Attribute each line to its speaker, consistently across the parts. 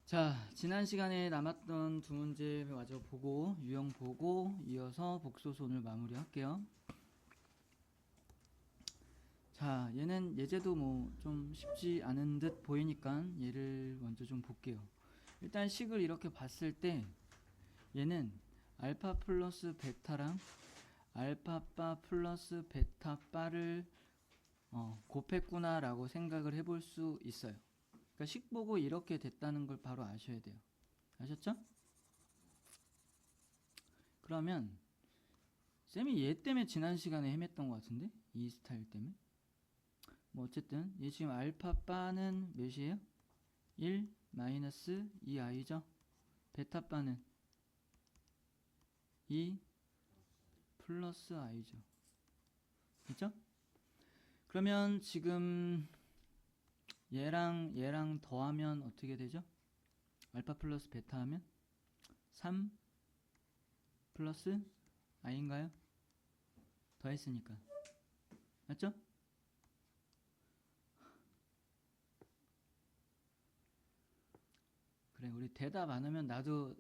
Speaker 1: 자, 지난 시간에 남았던 두 문제 마저 보고 유형 보고 이어서 복소수 오늘 마무리할게요. 자, 얘는 예제도 뭐 좀 쉽지 않은 듯 보이니까 얘를 먼저 좀 볼게요. 일단 식을 이렇게 봤을 때 얘는 알파 플러스 베타랑 알파바 플러스 베타바를 곱했구나 라고 생각을 해볼 수 있어요. 그러니까 식 보고 이렇게 됐다는 걸 바로 아셔야 돼요. 아셨죠? 그러면 쌤이 얘 때문에 지난 시간에 헤맸던 것 같은데? 이 스타일 때문에? 뭐 어쨌든 얘 지금 알파바는 몇이에요? 1 마이너스 2i죠? 베타바는 2 플러스 i죠. 그죠? 그러면 지금 얘랑 더하면 어떻게 되죠? 알파 플러스 베타 하면 3 플러스 i인가요? 더했으니까. 맞죠? 그래, 우리 대답 안 하면 나도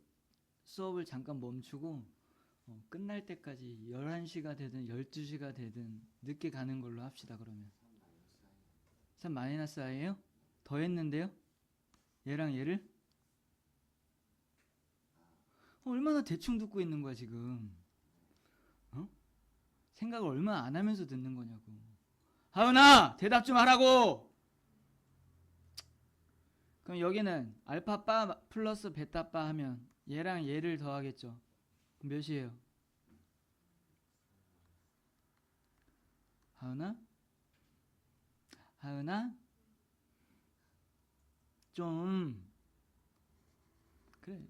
Speaker 1: 수업을 잠깐 멈추고 끝날 때까지 11시가 되든 12시가 되든 늦게 가는 걸로 합시다. 그러면 3 마이너스 i예요? 더했는데요? 얘랑 얘를 얼마나 대충 듣고 있는 거야 지금. 생각을 얼마나 안 하면서 듣는 거냐고. 하은아 대답 좀 하라고. 그럼 여기는 알파바 플러스 베타바 하면 얘랑 얘를 더하겠죠. 몇이에요? 하은아 좀 그래,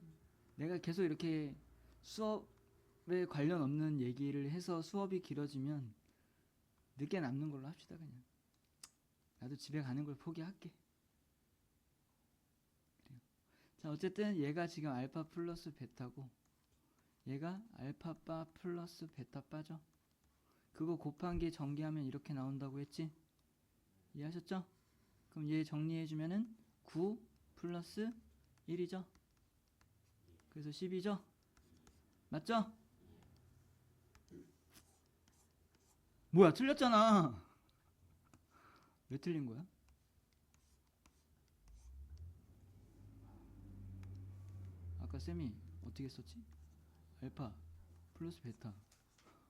Speaker 1: 내가 계속 이렇게 수업에 관련 없는 얘기를 해서 수업이 길어지면 늦게 남는 걸로 합시다. 그냥 나도 집에 가는 걸 포기할게. 그래요. 자, 어쨌든 얘가 지금 알파 플러스 베타고 얘가 알파바 플러스 베타바죠. 그거 곱한 게 전개하면 이렇게 나온다고 했지? 이해하셨죠? 그럼 얘 정리해주면은 9 플러스 1이죠? 그래서 10이죠? 맞죠? 뭐야, 틀렸잖아. 왜 틀린 거야? 아까 쌤이 어떻게 썼지? 알파 플러스 베타.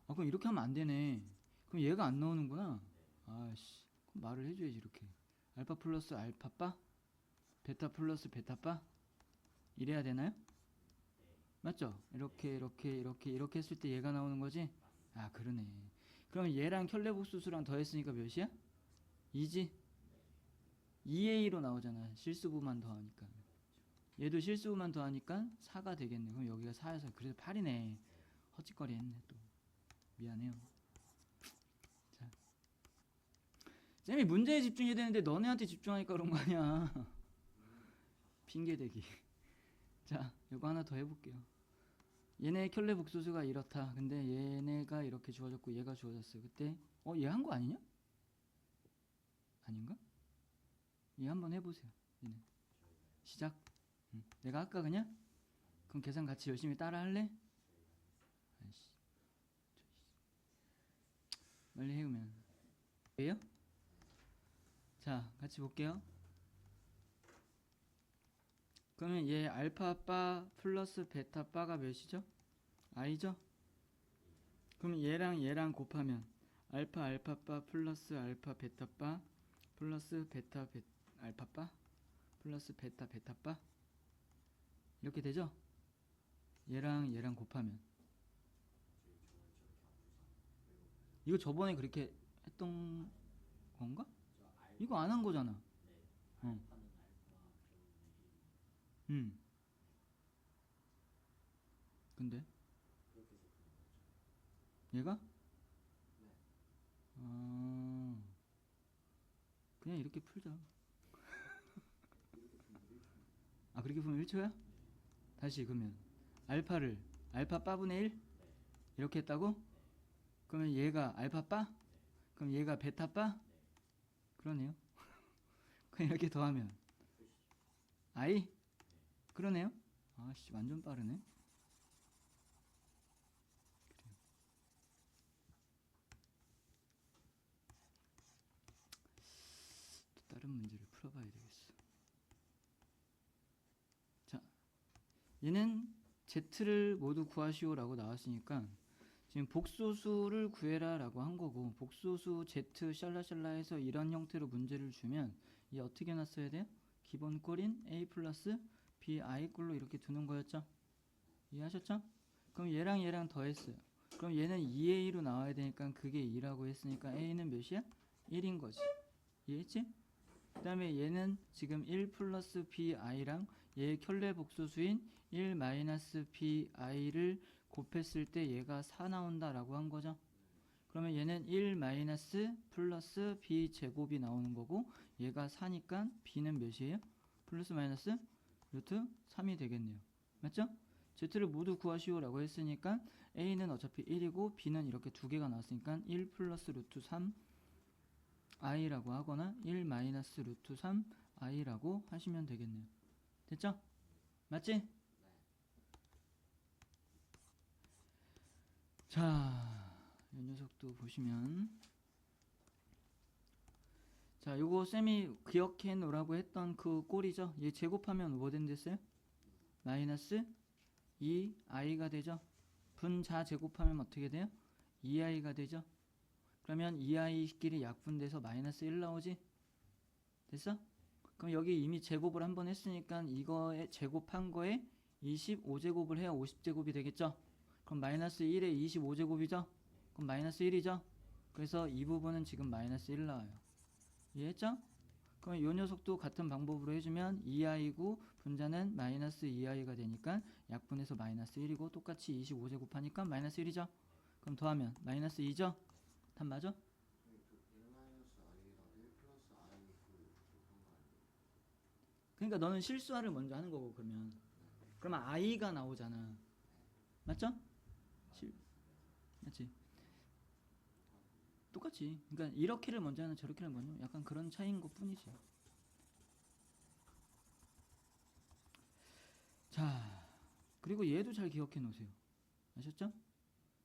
Speaker 1: 그럼 이렇게 하면 안 되네. 그럼 얘가 안 나오는구나. 아씨, 그럼 말을 해줘야지. 이렇게 알파 플러스 알파바 베타 플러스 베타바 이래야 되나요? 맞죠? 이렇게 했을 때 얘가 나오는 거지? 아, 그러네. 그럼 얘랑 켤레복수수랑 더했으니까 몇이야? 2지? 2a로 나오잖아. 실수부만 더하니까. 얘도 실수부만 더하니까 4가 되겠네. 그럼 여기가 4여서 그래서 8이네. 헛짓거리 했네 또. 미안해요. 자, 쌤이 문제에 집중해야 되는데 너네한테 집중하니까 그런 거 아니야. 핑계대기. 자, 이거 하나 더 해볼게요. 얘네 켤레 복소수가 이렇다. 근데 얘네가 이렇게 주어졌고 얘가 주어졌어요. 그때 얘 한 거 아니냐? 아닌가? 얘 한번 해보세요. 얘네 시작. 내가 할까 그냥? 그럼 계산 같이 열심히 따라 할래? 아이씨, 빨리 해오면 왜요? 자, 같이 볼게요. 그러면 얘 알파바 플러스 베타바가 몇이죠? i죠? 그럼 얘랑 곱하면 알파바 플러스 알파 베타바 플러스 베타 알파바 플러스 베타바 이렇게 되죠? 얘랑 곱하면 이거 저번에 그렇게 했던 건가? 이거 안 한 거잖아. 어. 근데 얘가 그냥 이렇게 풀자. 그렇게 보면 1초야? 다시 그러면 알파를 알파 바분의 1 이렇게 했다고? 그러면 얘가 알파 바? 그럼 얘가 베타 바? 그러네요. 그냥 이렇게 더하면 i 그러네요. 아씨 완전 빠르네. 또 다른 문제를 풀어봐야 되겠어. 자, 얘는 Z를 모두 구하시오라고 나왔으니까 지금 복소수를 구해라라고 한 거고, 복소수 Z 샬라샬라해서 이런 형태로 문제를 주면 이 어떻게 놨어야 돼요? 기본 꼴인 A 플러스 BI 꼴로 이렇게 두는 거였죠? 이해하셨죠? 그럼 얘랑 얘랑 더했어요. 그럼 얘는 2A로 나와야 되니까 그게 2라고 했으니까 A는 몇이야? 1인 거지. 이해했지? 그 다음에 얘는 지금 1 플러스 BI랑 얘의 켤레 복소수인 1 마이너스 BI를 곱했을 때 얘가 4 나온다라고 한 거죠. 그러면 얘는 1 마이너스 플러스 B 제곱이 나오는 거고, 얘가 4니까 B는 몇이에요? 플러스 마이너스 루트 3이 되겠네요. 맞죠? Z를 모두 구하시오라고 했으니까 A는 어차피 1이고 B는 이렇게 두 개가 나왔으니까 1 플러스 루트 3 i라고 하거나 1 마이너스 루트 3 i라고 하시면 되겠네요. 됐죠? 맞지? 자, 이 녀석도 보시면, 자, 요거 쌤이 기억해 놓으라고 했던 그 꼴이죠. 얘 제곱하면 뭐 된댔어요? 마이너스 2i가 되죠. 분자 제곱하면 어떻게 돼요? 2i가 되죠. 그러면 2i끼리 약분돼서 마이너스 1 나오지? 됐어? 그럼 여기 이미 제곱을 한번 했으니까 이거에 제곱한 거에 25제곱을 해야 50제곱이 되겠죠? 그럼 마이너스 1에 25제곱이죠? 그럼 마이너스 1이죠? 그래서 이 부분은 지금 마이너스 1 나와요. 이해했죠? 그럼 이 녀석도 같은 방법으로 해주면 2i고 분자는 마이너스 2i가 되니까 약분해서 마이너스 1이고 똑같이 25제곱 하니까 마이너스 1이죠? 그럼 더하면 마이너스 2죠? 답 맞아? 그러니까 너는 실수화를 먼저 하는 거고, 그러면 i가 나오잖아. 맞죠? 맞지? 똑같지. 그러니까 이렇게를 먼저 하는 저렇게를 먼저 하는, 약간 그런 차이인 것 뿐이지. 자, 그리고 얘도 잘 기억해 놓으세요. 아셨죠?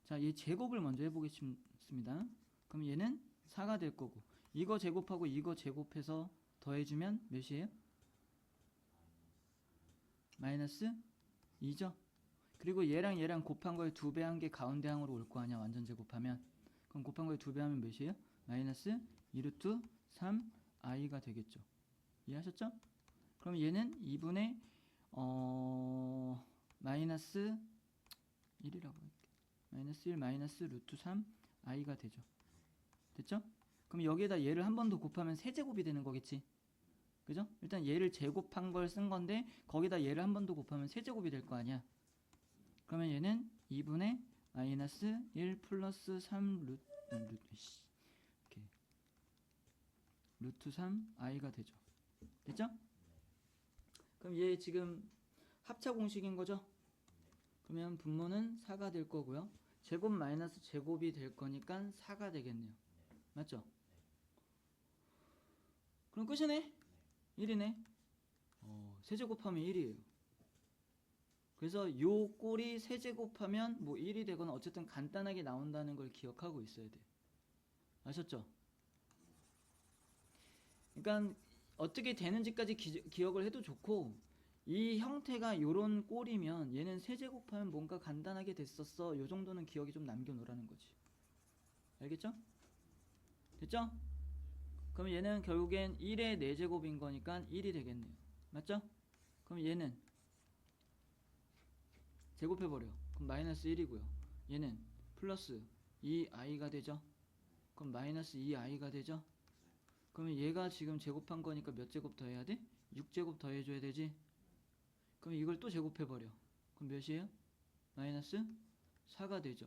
Speaker 1: 자, 얘 제곱을 먼저 해보겠습니다. 그럼 얘는 4가 될 거고, 이거 제곱하고 이거 제곱해서 더해주면 몇이에요? 마이너스 2죠? 그리고 얘랑 얘랑 곱한 거에 2배 한 게 가운데 항으로 올 거 아니야, 완전 제곱하면. 그럼 곱한 거에 2배 하면 몇이에요? 마이너스 2루트 3i가 되겠죠. 이해하셨죠? 그럼 얘는 2분의 마이너스 1이라고 할게. 마이너스 1 마이너스 루트 3i가 되죠. 됐죠? 그럼 여기에다 얘를 한 번 더 곱하면 세제곱이 되는 거겠지. 그죠? 일단 얘를 제곱한 걸 쓴 건데 거기다 얘를 한 번 더 곱하면 세제곱이 될 거 아니야. 그러면 얘는 2분의 마이너스 1 플러스 3 루트 3i가 되죠. 됐죠? 그럼 얘 지금 합차 공식인 거죠? 그러면 분모는 4가 될 거고요. 제곱 마이너스 제곱이 될 거니까 4가 되겠네요. 맞죠? 그럼 끝이네? 1이네? 세제곱하면 1이에요. 그래서 요 꼴이 세제곱하면 뭐 1이 되거나 어쨌든 간단하게 나온다는 걸 기억하고 있어야 돼. 아셨죠? 그러니까 어떻게 되는지까지 기억을 해도 좋고, 이 형태가 요런 꼴이면 얘는 세제곱하면 뭔가 간단하게 됐었어, 요 정도는 기억이 좀 남겨놓으라는 거지. 알겠죠? 됐죠? 그럼 얘는 결국엔 1의 4제곱인 거니까 1이 되겠네요. 맞죠? 그럼 얘는 제곱해버려. 그럼 마이너스 1이고요. 얘는 플러스 2i가 되죠? 그럼 마이너스 2i가 되죠? 그러면 얘가 지금 제곱한 거니까 몇 제곱 더해야 돼? 6제곱 더해줘야 되지? 그럼 이걸 또 제곱해버려. 그럼 몇이에요? 마이너스 4가 되죠.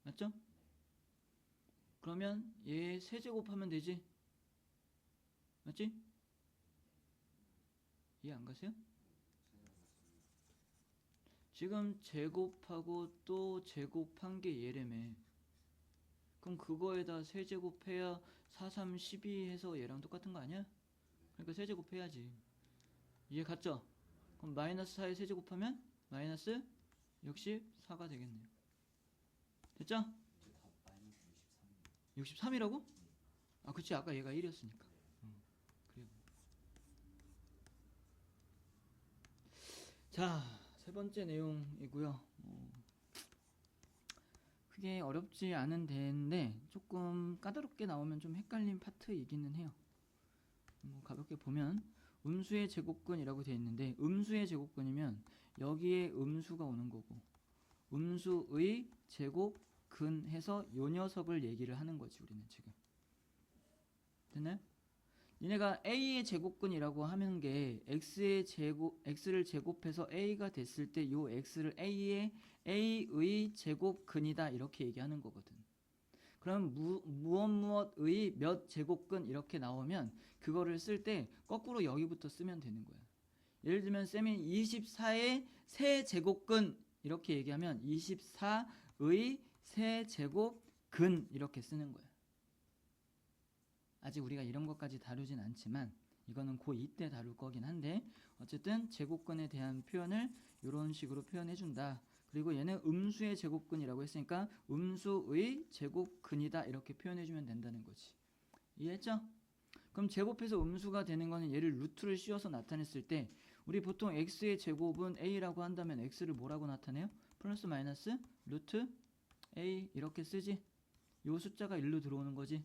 Speaker 1: 맞죠? 그러면 얘 세제곱하면 되지? 맞지? 이해 안 가세요? 지금 제곱하고 또 제곱한 게 얘라며. 그럼 그거에다 세제곱해야 4, 3, 12 해서 얘랑 똑같은 거 아니야? 그러니까 세제곱해야지. 이해 갔죠? 그럼 마이너스 4에 세제 곱하면 마이너스 64가 되겠네요. 됐죠? 63이라고? 아 그치 아까 얘가 1이었으니까. 그래요. 자, 세 번째 내용이고요. 크게 어렵지 않은 데인데 조금 까다롭게 나오면 좀 헷갈린 파트이기는 해요. 가볍게 보면 음수의 제곱근이라고 되어 있는데 음수의 제곱근이면 여기에 음수가 오는 거고 음수의 제곱근 해서 요 녀석을 얘기를 하는 거지 우리는 지금. 됐나요? 얘네가 a의 제곱근이라고 하는 게 x를 제곱해서 a가 됐을 때 요 x를 a의 제곱근이다 이렇게 얘기하는 거거든. 그럼 무엇의 몇 제곱근 이렇게 나오면 그거를 쓸 때 거꾸로 여기부터 쓰면 되는 거야. 예를 들면 쌤이 24의 세제곱근 이렇게 얘기하면 24의 세제곱근 이렇게 쓰는 거야. 아직 우리가 이런 것까지 다루진 않지만 이거는 고2 때 다룰 거긴 한데 어쨌든 제곱근에 대한 표현을 이런 식으로 표현해 준다. 그리고 얘는 음수의 제곱근이라고 했으니까 음수의 제곱근이다 이렇게 표현해 주면 된다는 거지. 이해했죠? 그럼 제곱해서 음수가 되는 거는 얘를 루트를 씌워서 나타냈을 때 우리 보통 x의 제곱은 a라고 한다면 x를 뭐라고 나타내요? 플러스 마이너스 루트 a 이렇게 쓰지. 요 숫자가 1로 들어오는 거지.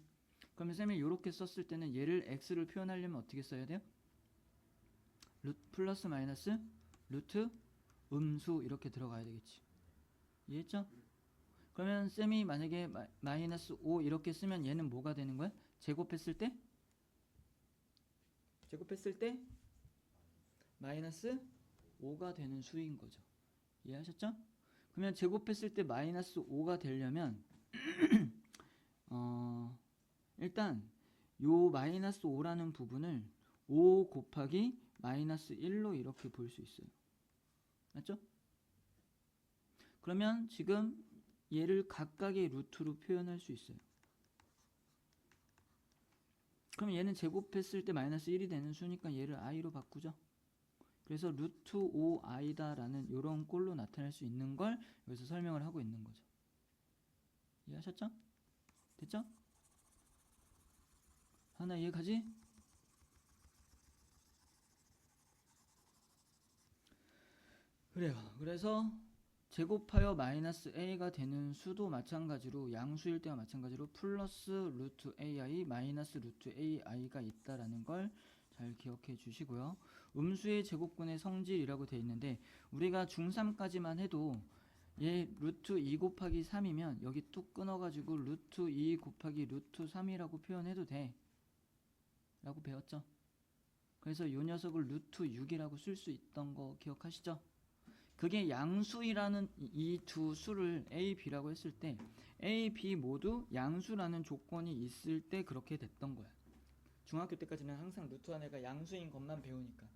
Speaker 1: 그러면 쌤이 이렇게 썼을 때는 얘를 x를 표현하려면 어떻게 써야 돼요? 플러스 마이너스 루트 음수 이렇게 들어가야 되겠지. 이해했죠? 그러면 쌤이 만약에 마이너스 5 이렇게 쓰면 얘는 뭐가 되는 거야? 제곱했을 때 마이너스 5가 되는 수인 거죠. 이해하셨죠? 그러면 제곱했을 때 마이너스 5가 되려면 일단 요 마이너스 5라는 부분을 5 곱하기 마이너스 1로 이렇게 볼 수 있어요. 맞죠? 그러면 지금 얘를 각각의 루트로 표현할 수 있어요. 그럼 얘는 제곱했을 때 마이너스 1이 되는 수니까 얘를 i로 바꾸죠. 그래서 루트 5i다 라는 이런 꼴로 나타낼 수 있는 걸 여기서 설명을 하고 있는 거죠. 이해하셨죠? 됐죠? 하나 이해가지? 그래요. 그래서 제곱하여 마이너스 a가 되는 수도 마찬가지로 양수일 때와 마찬가지로 플러스 루트 ai 마이너스 루트 ai가 있다라는 걸 잘 기억해 주시고요. 음수의 제곱근의 성질이라고 되어 있는데 우리가 중3까지만 해도 얘 루트 2 곱하기 3이면 여기 뚝 끊어가지고 루트 2 곱하기 루트 3이라고 표현해도 돼 라고 배웠죠. 그래서 이 녀석을 루트 6이라고 쓸 수 있던 거 기억하시죠? 그게 양수이라는 이 두 수를 a, b라고 했을 때 a, b 모두 양수라는 조건이 있을 때 그렇게 됐던 거야. 중학교 때까지는 항상 루트 안에가 양수인 것만 배우니까.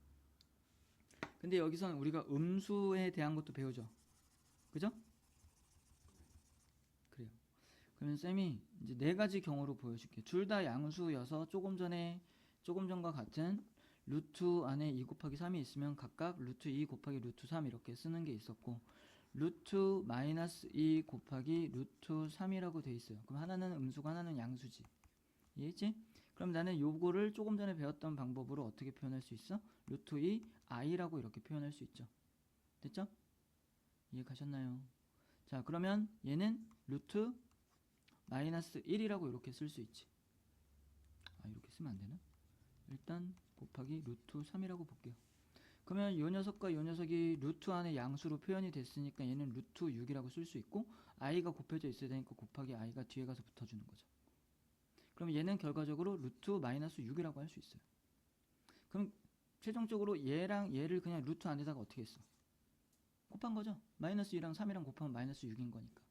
Speaker 1: 근데 여기서는 우리가 음수에 대한 것도 배우죠. 그죠? 그래요. 그러면 쌤이 이제 네 가지 경우로 보여줄게. 둘 다 양수여서 조금 전과 같은 루트 안에 2 곱하기 3이 있으면 각각 루트 2 곱하기 루트 3 이렇게 쓰는 게 있었고 루트 마이너스 2 곱하기 루트 3이라고 돼 있어요. 그럼 하나는 음수고 하나는 양수지. 이해했지? 그럼 나는 요거를 조금 전에 배웠던 방법으로 어떻게 표현할 수 있어? 루트 2 i라고 이렇게 표현할 수 있죠. 됐죠? 이해 가셨나요? 자, 그러면 얘는 루트 마이너스 1이라고 이렇게 쓸 수 있지. 아, 이렇게 쓰면 안 되나? 일단 곱하기 루트 3이라고 볼게요. 그러면 요 녀석과 요 녀석이 루트 안에 양수로 표현이 됐으니까 얘는 루트 6이라고 쓸 수 있고 i가 곱해져 있어야 되니까 곱하기 i가 뒤에 가서 붙어주는 거죠. 그럼 얘는 결과적으로 루트 마이너스 6이라고 할 수 있어요. 그럼 최종적으로 얘랑 얘를 그냥 루트 안에다가 어떻게 했어? 곱한 거죠. 마이너스 2랑 3이랑 곱하면 마이너스 6인 거니까.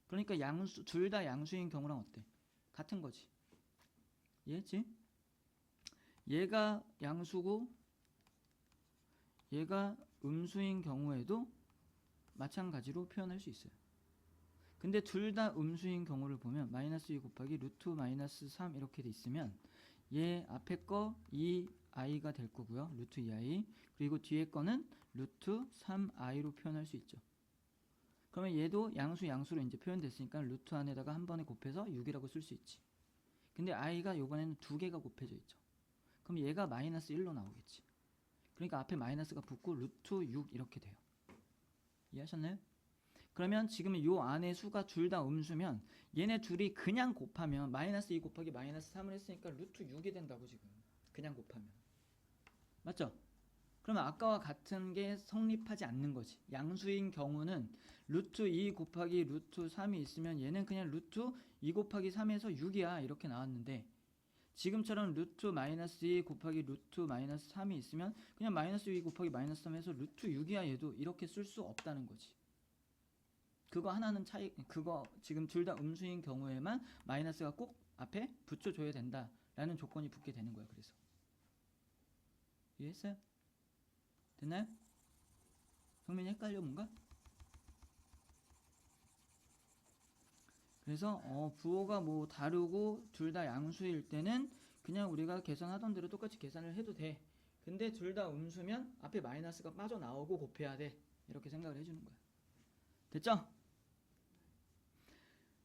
Speaker 1: 그러니까 양수 둘 다 양수인 경우랑 어때? 같은 거지. 이해했지? 얘가 양수고 얘가 음수인 경우에도 마찬가지로 표현할 수 있어요. 근데 둘 다 음수인 경우를 보면 마이너스 2 곱하기 루트 마이너스 3 이렇게 돼 있으면 얘 앞에 거 2i가 될 거고요. 루트 2i. 그리고 뒤에 거는 루트 3i로 표현할 수 있죠. 그러면 얘도 양수로 이제 표현됐으니까 루트 안에다가 한 번에 곱해서 6이라고 쓸 수 있지. 근데 i가 요번에는 두 개가 곱해져 있죠. 그럼 얘가 마이너스 1로 나오겠지. 그러니까 앞에 마이너스가 붙고 루트 6 이렇게 돼요. 이해하셨나요? 그러면 지금 요 안에 수가 둘 다 음수면 얘네 둘이 그냥 곱하면 마이너스 2 곱하기 마이너스 3을 했으니까 루트 6이 된다고 지금. 그냥 곱하면. 맞죠? 그러면 아까와 같은 게 성립하지 않는 거지. 양수인 경우는 루트 2 곱하기 루트 3이 있으면 얘는 그냥 루트 2 곱하기 3에서 6이야 이렇게 나왔는데 지금처럼 루트 마이너스 2 곱하기 루트 마이너스 3이 있으면 그냥 마이너스 2 곱하기 마이너스 3에서 루트 6이야 얘도 이렇게 쓸 수 없다는 거지. 그거 하나는 차이, 그거 지금 둘 다 음수인 경우에만 마이너스가 꼭 앞에 붙여줘야 된다라는 조건이 붙게 되는 거야. 그래서 이해했어요? 됐나요? 성민이 헷갈려 뭔가? 그래서 부호가 뭐 다르고 둘 다 양수일 때는 그냥 우리가 계산하던 대로 똑같이 계산을 해도 돼. 근데 둘 다 음수면 앞에 마이너스가 빠져나오고 곱해야 돼. 이렇게 생각을 해주는 거야. 됐죠?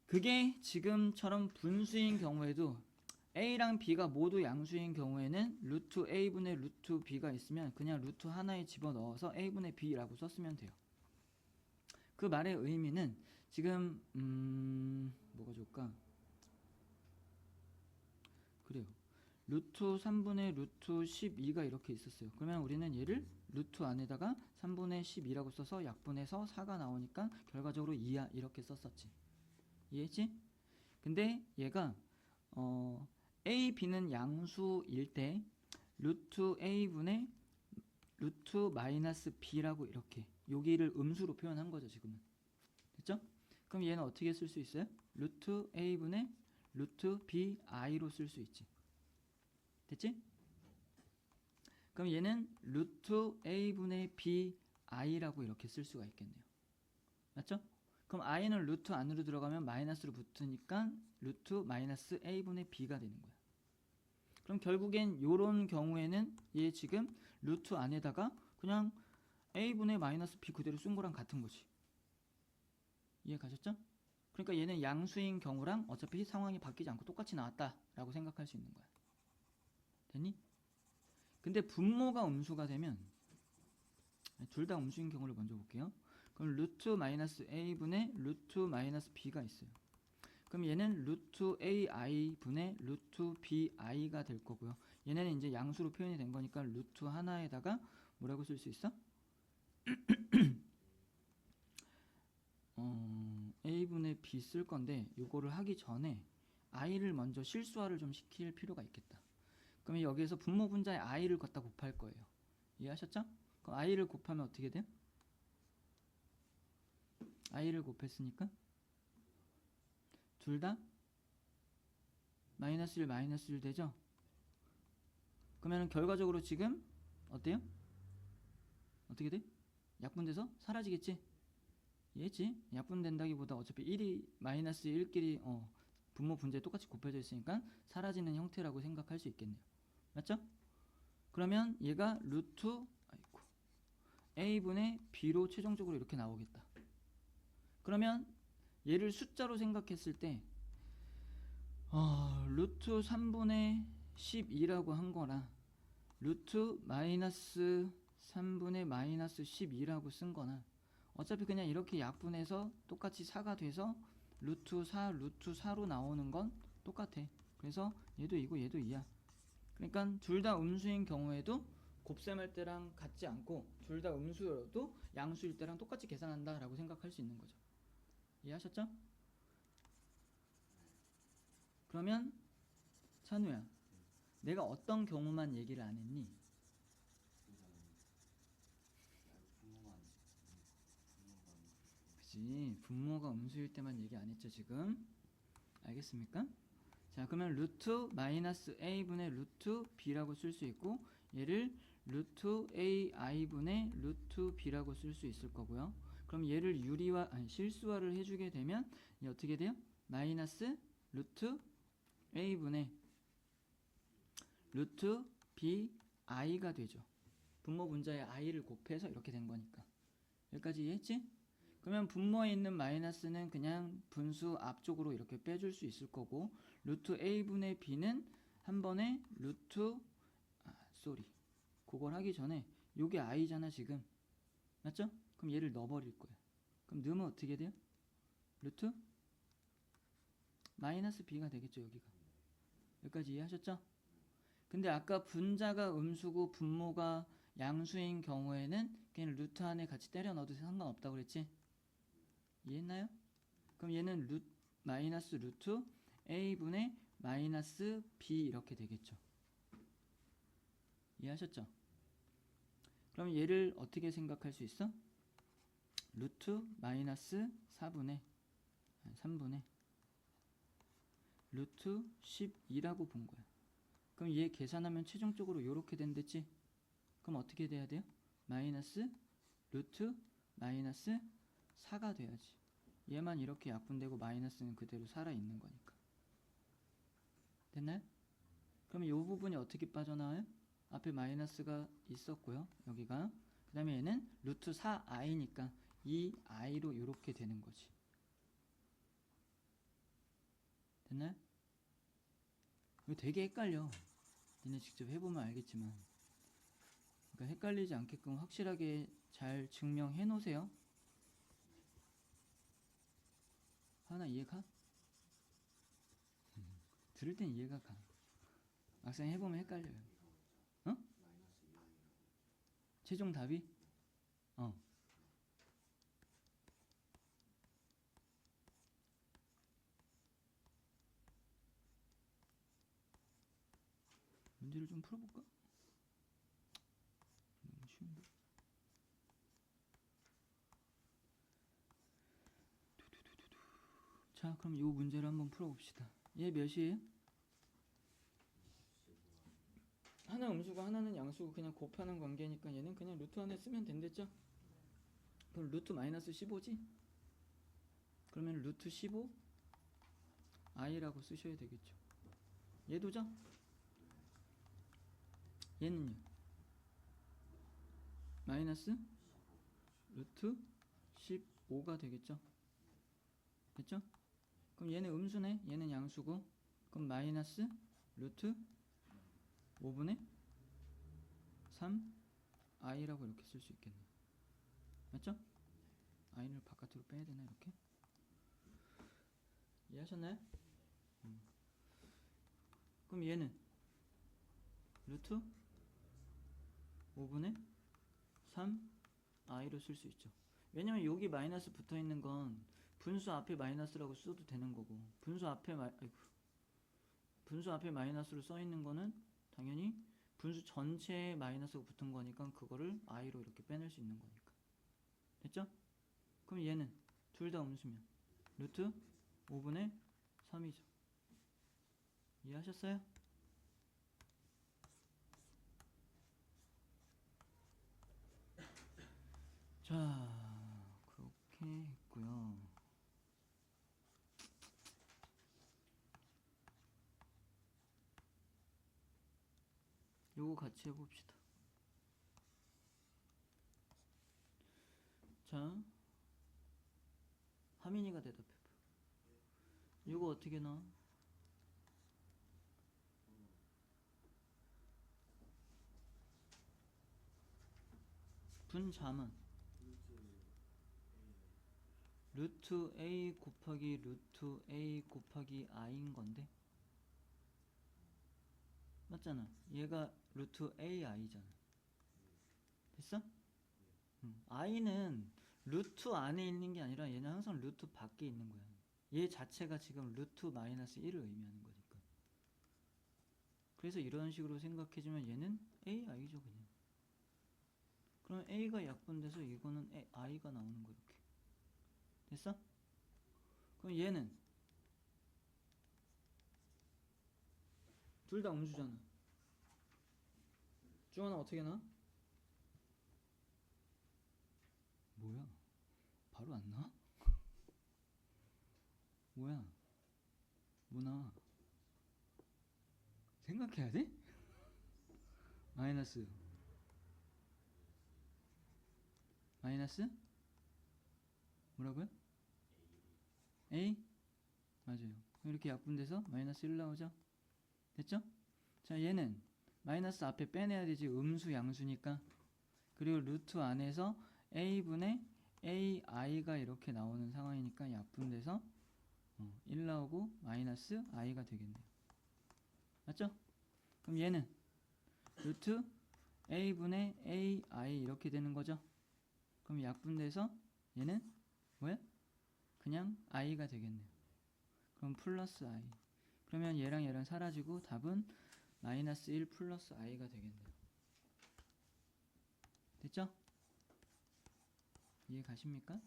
Speaker 1: 그게 지금처럼 분수인 경우에도 A랑 B가 모두 양수인 경우에는 루트 A분의 루트 B가 있으면 그냥 루트 하나에 집어넣어서 A분의 B라고 썼으면 돼요. 그 말의 의미는 지금 뭐가 좋을까? 그래요. 루트 3분의 루트 12가 이렇게 있었어요. 그러면 우리는 얘를 루트 안에다가 3분의 12라고 써서 약분해서 4가 나오니까 결과적으로 2야 이렇게 썼었지. 이해했지? 근데 얘가 A, B는 양수일 때 루트 A분의 루트 마이너스 B라고 이렇게 여기를 음수로 표현한 거죠 지금은. 됐죠? 그럼 얘는 어떻게 쓸 수 있어요? 루트 A분의 루트 BI로 쓸 수 있지. 됐지? 그럼 얘는 루트 A분의 BI라고 이렇게 쓸 수가 있겠네요. 맞죠? 그럼 i는 루트 안으로 들어가면 마이너스로 붙으니까 루트 마이너스 A분의 B가 되는 거야. 그럼 결국엔 요런 경우에는 얘 지금 루트 안에다가 그냥 A분의 마이너스 B 그대로 쓴 거랑 같은 거지. 이해 가셨죠? 그러니까 얘는 양수인 경우랑 어차피 상황이 바뀌지 않고 똑같이 나왔다라고 생각할 수 있는 거야. 됐니? 근데 분모가 음수가 되면 둘 다 음수인 경우를 먼저 볼게요. 그럼 루트 마이너스 A분의 루트 마이너스 B가 있어요. 그럼 얘는 루트 AI 분의 루트 BI가 될 거고요. 얘네는 이제 양수로 표현이 된 거니까 루트 하나에다가 뭐라고 쓸 수 있어? A분의 B 쓸 건데 요거를 하기 전에 I를 먼저 실수화를 좀 시킬 필요가 있겠다. 그러면 여기에서 분모 분자에 I를 갖다 곱할 거예요. 이해하셨죠? 그럼 I를 곱하면 어떻게 돼요? I를 곱했으니까 둘 다 마이너스 1 마이너스 1 되죠? 그러면 결과적으로 지금 어때요? 어떻게 돼? 약분돼서 사라지겠지? 이해했지? 약분된다기보다 어차피 1이 마이너스 1끼리 분모 분자에 똑같이 곱해져 있으니까 사라지는 형태라고 생각할 수 있겠네요. 맞죠? 그러면 얘가 루트 A분의 B로 최종적으로 이렇게 나오겠다. 그러면 얘를 숫자로 생각했을 때 루트 3분의 12라고 한 거랑 루트 마이너스 3분의 마이너스 12라고 쓴 거나 어차피 그냥 이렇게 약분해서 똑같이 4가 돼서 루트 4, 루트 4로 나오는 건 똑같아. 그래서 얘도 이고 얘도 2야. 그러니까 둘 다 음수인 경우에도 곱셈할 때랑 같지 않고 둘 다 음수여도 양수일 때랑 똑같이 계산한다라고 생각할 수 있는 거죠. 이해하셨죠? 그러면 찬우야, 내가 어떤 경우만 얘기를 안 했니? 그치, 분모가 음수일 때만 얘기 안 했죠 지금. 알겠습니까? 자, 그러면 루트 마이너스 A분의 루트 B라고 쓸 수 있고 얘를 루트 AI분의 루트 B라고 쓸 수 있을 거고요. 그럼 얘를 실수화를 해주게 되면 어떻게 돼요? 마이너스 루트 A분의 루트 b i가 되죠. 분모 분자의 i를 곱해서 이렇게 된 거니까. 여기까지 이해했지? 그러면 분모에 있는 마이너스는 그냥 분수 앞쪽으로 이렇게 빼줄 수 있을 거고, 루트 a분의 b는 한 번에 그걸 하기 전에 요게 i잖아 지금. 맞죠? 그럼 얘를 넣어버릴 거야. 그럼 넣으면 어떻게 돼요? 루트 마이너스 b가 되겠죠 여기가. 여기까지 이해하셨죠? 근데 아까 분자가 음수고 분모가 양수인 경우에는 그냥 루트 안에 같이 때려 넣어도 상관없다고 그랬지? 이해했나요? 그럼 얘는 마이너스 루트 a분의 마이너스 b 이렇게 되겠죠. 이해하셨죠? 그럼 얘를 어떻게 생각할 수 있어? 루트 마이너스 3분의 루트 12라고 본 거야. 그럼 얘 계산하면 최종적으로 이렇게 된댔지? 그럼 어떻게 돼야 돼요? 마이너스 루트 마이너스 4가 돼야지. 얘만 이렇게 약분되고 마이너스는 그대로 살아있는 거니까. 됐나요? 그럼 이 부분이 어떻게 빠져나와요? 앞에 마이너스가 있었고요. 여기가. 그 다음에 얘는 루트 4i니까 이 i로 이렇게 되는 거지. 됐나요? 이거 되게 헷갈려. 니네 직접 해보면 알겠지만. 그러니까 헷갈리지 않게끔 확실하게 잘 증명해 놓으세요. 하나 이해가? 들을 땐 이해가 가. 막상 해보면 헷갈려요. 어? 최종 답이? 문제를 좀 풀어볼까? 너무 쉬운데? 자, 그럼 이 문제를 한번 풀어봅시다. 얘 몇이에요? 하나 음수고 하나는 양수고 그냥 곱하는 관계니까 얘는 그냥 루트 안에 쓰면 된댔죠? 그럼 루트 마이너스 15지? 그러면 루트 15 i라고 쓰셔야 되겠죠. 얘도죠? 얘는요? 마이너스 루트 15가 되겠죠? 됐죠? 그럼 얘는 음수네, 얘는 양수고, 그럼 마이너스 루트 5분의 3 i라고 이렇게 쓸 수 있겠네. 맞죠? i를 바깥으로 빼야 되나 이렇게? 이해하셨나요? 그럼 얘는 루트 5분의 3 i로 쓸 수 있죠. 왜냐면 여기 마이너스 붙어 있는 건 분수 앞에 마이너스라고 써도 되는 거고, 분수 앞에 마이너스로 써 있는 거는 당연히 분수 전체에 마이너스가 붙은 거니까 그거를 i로 이렇게 빼낼 수 있는 거니까. 됐죠? 그럼 얘는 둘 다 음수면 루트 5분의 3이죠. 이해하셨어요? 자, 그렇게 했고요. 요거 같이 해봅시다. 자, 하민이가 대답해봐. 요거 어떻게 나와? 분자만 루트 a 곱하기 루트 a 곱하기 i인 건데, 맞잖아. 얘가 루트 ai잖아. 됐어? i는 루트 안에 있는 게 아니라 얘는 항상 루트 밖에 있는 거야. 얘 자체가 지금 루트 마이너스 1을 의미하는 거니까. 그래서 이런 식으로 생각해주면 얘는 ai죠 그냥. 그럼 a가 약분돼서 이거는 i가 나오는 거 이렇게. 됐어? 그럼 얘는 둘 다 음수잖아. 주환아 어떻게 나? 뭐야? 바로 안 나? 뭐야? 뭐나? 생각해야 돼? 마이너스 뭐라고요? A? 맞아요. 이렇게 약분돼서 마이너스 1 나오죠? 됐죠? 자, 얘는 마이너스 앞에 빼내야 되지. 음수 양수니까. 그리고 루트 안에서 A분의 AI가 이렇게 나오는 상황이니까 약분돼서 1 나오고 마이너스 I가 되겠네요. 맞죠? 그럼 얘는 루트 A분의 AI 이렇게 되는 거죠. 그럼 약분돼서 얘는 뭐야? 그냥 I가 되겠네요. 그럼 플러스 I. 그러면 얘랑 얘랑 사라지고 답은 마이너스 1 플러스 I가 되겠네요. 됐죠? 이해 가십니까?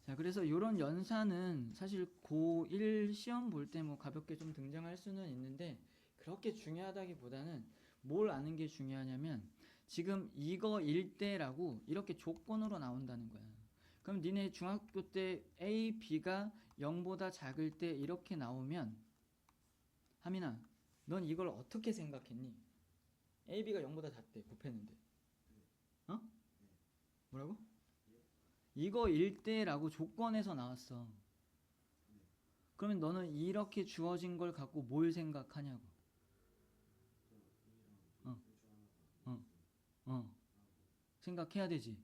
Speaker 1: 자, 그래서 이런 연산은 사실 고1 시험 볼 때 뭐 가볍게 좀 등장할 수는 있는데 그렇게 중요하다기보다는 뭘 아는 게 중요하냐면 지금 이거일 때라고 이렇게 조건으로 나온다는 거야. 그럼 니네 중학교 때 A, B가 0보다 작을 때 이렇게 나오면 하민아, 넌 이걸 어떻게 생각했니? A, B가 0보다 작대 곱했는데. 어? 뭐라고? 이거일 때라고 조건에서 나왔어. 그러면 너는 이렇게 주어진 걸 갖고 뭘 생각하냐고. 생각해야 되지.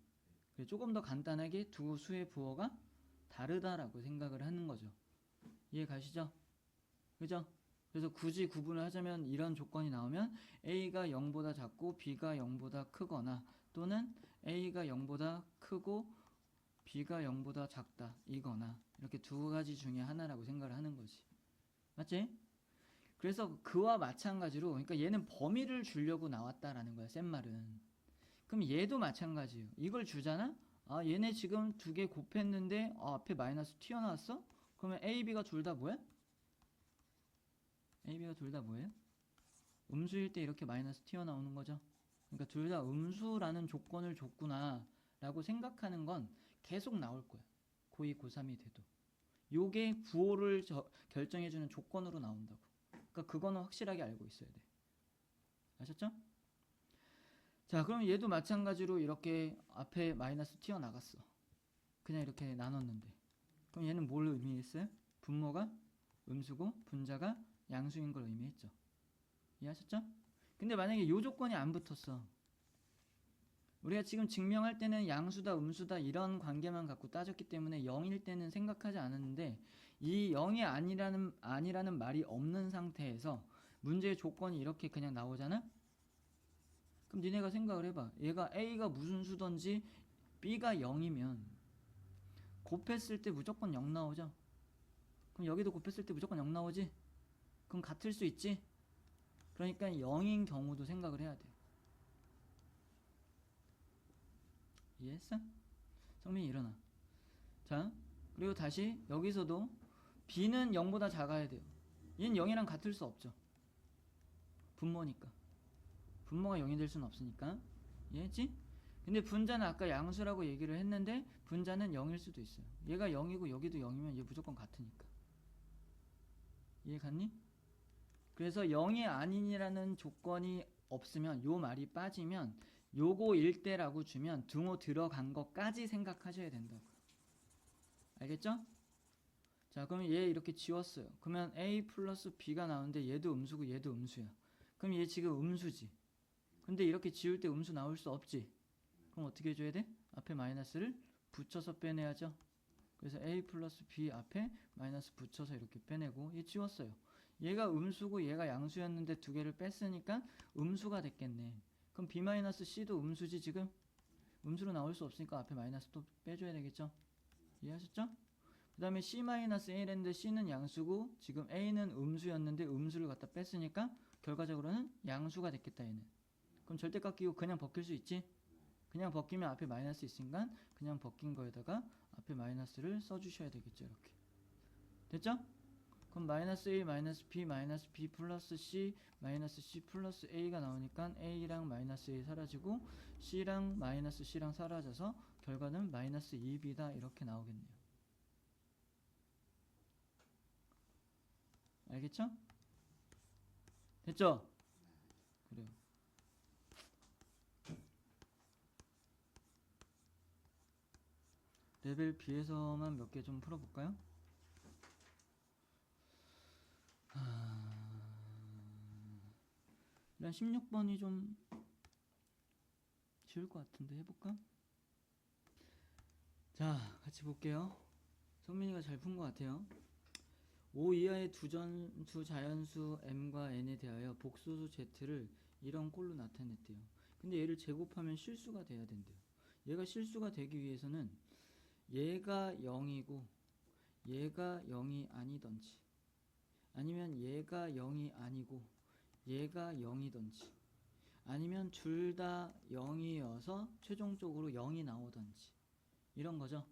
Speaker 1: 그래, 조금 더 간단하게 두 수의 부호가 다르다라고 생각을 하는 거죠. 이해 가시죠? 그죠? 그래서 굳이 구분을 하자면 이런 조건이 나오면 A가 0보다 작고 B가 0보다 크거나 또는 A가 0보다 크고 B가 0보다 작다 이거나 이렇게 두 가지 중에 하나라고 생각을 하는 거지. 맞지? 그래서 그와 마찬가지로 그러니까 얘는 범위를 주려고 나왔다라는 거야. 센 말은. 그럼 얘도 마찬가지예요. 이걸 주잖아? 아, 얘네 지금 두 개 곱했는데 앞에 마이너스 튀어나왔어? 그러면 A, B가 둘 다 뭐야? A, B가 둘 다 뭐예요? 음수일 때 이렇게 마이너스 튀어나오는 거죠. 그러니까 둘 다 음수라는 조건을 줬구나 라고 생각하는 건 계속 나올 거야. 고2, 고3이 돼도. 요게 부호를 결정해주는 조건으로 나온다고. 그러니까 그거는 확실하게 알고 있어야 돼. 아셨죠? 자, 그럼 얘도 마찬가지로 이렇게 앞에 마이너스 튀어나갔어. 그냥 이렇게 나눴는데. 그럼 얘는 뭘 의미했어요? 분모가 음수고 분자가 양수인 걸 의미했죠. 이해하셨죠? 근데 만약에 요 조건이 안 붙었어. 우리가 지금 증명할 때는 양수다 음수다 이런 관계만 갖고 따졌기 때문에 0일 때는 생각하지 않았는데 이 0이 아니라는 말이 없는 상태에서 문제의 조건이 이렇게 그냥 나오잖아? 그럼 니네가 생각을 해봐. 얘가 A가 무슨 수던지 B가 0이면 곱했을 때 무조건 0 나오죠? 그럼 여기도 곱했을 때 무조건 0 나오지? 그럼 같을 수 있지? 그러니까 0인 경우도 생각을 해야 돼. 이해했어? 성민이 일어나. 자, 그리고 다시 여기서도 B는 0보다 작아야 돼요. 얘는 0이랑 같을 수 없죠. 분모니까. 분모가 0이 될 수는 없으니까. 이해했지? 근데 분자는 아까 양수라고 얘기를 했는데 분자는 0일 수도 있어요. 얘가 0이고 여기도 0이면 얘 무조건 같으니까. 이해 갔니? 그래서 0이 아닌이라는 조건이 없으면 요 말이 빠지면 요거일 때라고 주면 등호 들어간 것까지 생각하셔야 된다고. 알겠죠? 자, 그러면 얘 이렇게 지웠어요. 그러면 A 플러스 B가 나오는데 얘도 음수고 얘도 음수야. 그럼 얘 지금 음수지. 근데 이렇게 지울 때 음수 나올 수 없지. 그럼 어떻게 해줘야 돼? 앞에 마이너스를 붙여서 빼내야죠. 그래서 A 플러스 B 앞에 마이너스 붙여서 이렇게 빼내고 얘 지웠어요. 얘가 음수고 얘가 양수였는데 두 개를 뺐으니까 음수가 됐겠네. 그럼 B 마이너스 C도 음수지 지금? 음수로 나올 수 없으니까 앞에 마이너스 또 빼줘야 되겠죠? 이해하셨죠? 그 다음에 C 마이너스 A랬는데 C는 양수고 지금 A는 음수였는데 음수를 갖다 뺐으니까 결과적으로는 양수가 됐겠다 얘는. 그럼 절대값 끼고 그냥 벗길 수 있지? 그냥 벗기면 앞에 마이너스 있으니까 그냥 벗긴 거에다가 앞에 마이너스를 써주셔야 되겠죠 이렇게. 됐죠? 그럼 마이너스 A 마이너스 B 마이너스 B 플러스 C 마이너스 C 플러스 A가 나오니까 A랑 마이너스 A 사라지고 C랑 마이너스 C랑 사라져서 결과는 마이너스 2B다 이렇게 나오겠네요. 알겠죠? 됐죠? 그래요. 레벨 B에서만 몇 개 좀 풀어볼까요? 일단 16번이 좀 쉬울 것 같은데 해볼까? 자, 같이 볼게요. 성민이가 잘 푼 것 같아요. 5 이하의 두 자연수 m과 n에 대하여 복소수 z를 이런 꼴로 나타냈대요. 근데 얘를 제곱하면 실수가 돼야 된대요. 얘가 실수가 되기 위해서는 얘가 0이고 얘가 0이 아니던지, 아니면 얘가 0이 아니고 얘가 0이던지, 아니면 둘 다 0이어서 최종적으로 0이 나오던지, 이런 거죠.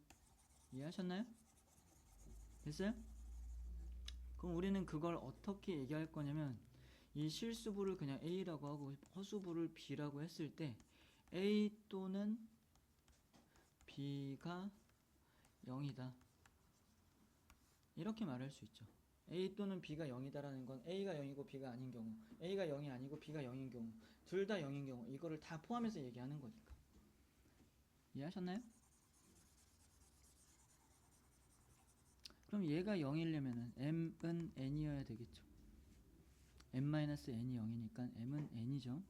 Speaker 1: 이해하셨나요? 됐어요? 그럼 우리는 그걸 어떻게 얘기할 거냐면, 이 실수부를 그냥 A라고 하고 허수부를 B라고 했을 때 A 또는 B가 0이다, 이렇게 말할 수 있죠. A 또는 B가 0이다라는 건 A가 0이고 B가 아닌 경우, A가 0이 아니고 B가 0인 경우, 둘 다 0인 경우, 이거를 다 포함해서 얘기하는 거니까. 이해하셨나요? 그럼 얘가 0이려면은 m은 n이어야 되겠죠. m-n이 0이니까 m은 n이죠.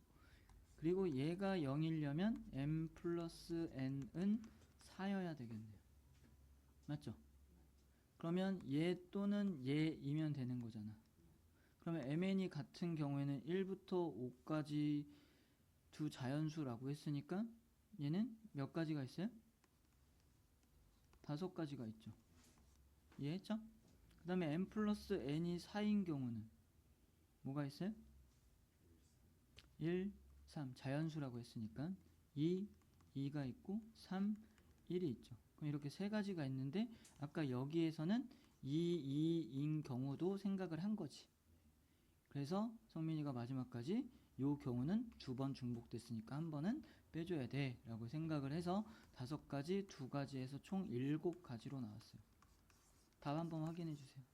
Speaker 1: 그리고 얘가 0이려면 m 플러스 n은 4여야 되겠네요. 맞죠? 그러면 얘 또는 얘이면 되는 거잖아. 그러면 mn이 같은 경우에는 1부터 5까지 두 자연수라고 했으니까 얘는 몇 가지가 있어요? 5가지가 있죠. 이해했죠? 그 다음에 m 플러스 n이 4인 경우는 뭐가 있어요? 1, 3 자연수라고 했으니까 2, 2가 있고 3, 1이 있죠. 그럼 이렇게 세 가지가 있는데 아까 여기에서는 2, 2인 경우도 생각을 한 거지. 그래서 성민이가 마지막까지 요 경우는 2번 중복됐으니까 한 번은 빼줘야 돼 라고 생각을 해서 5가지, 2가지에서 총 7가지로 나왔어요. 답 한번 확인해 주세요.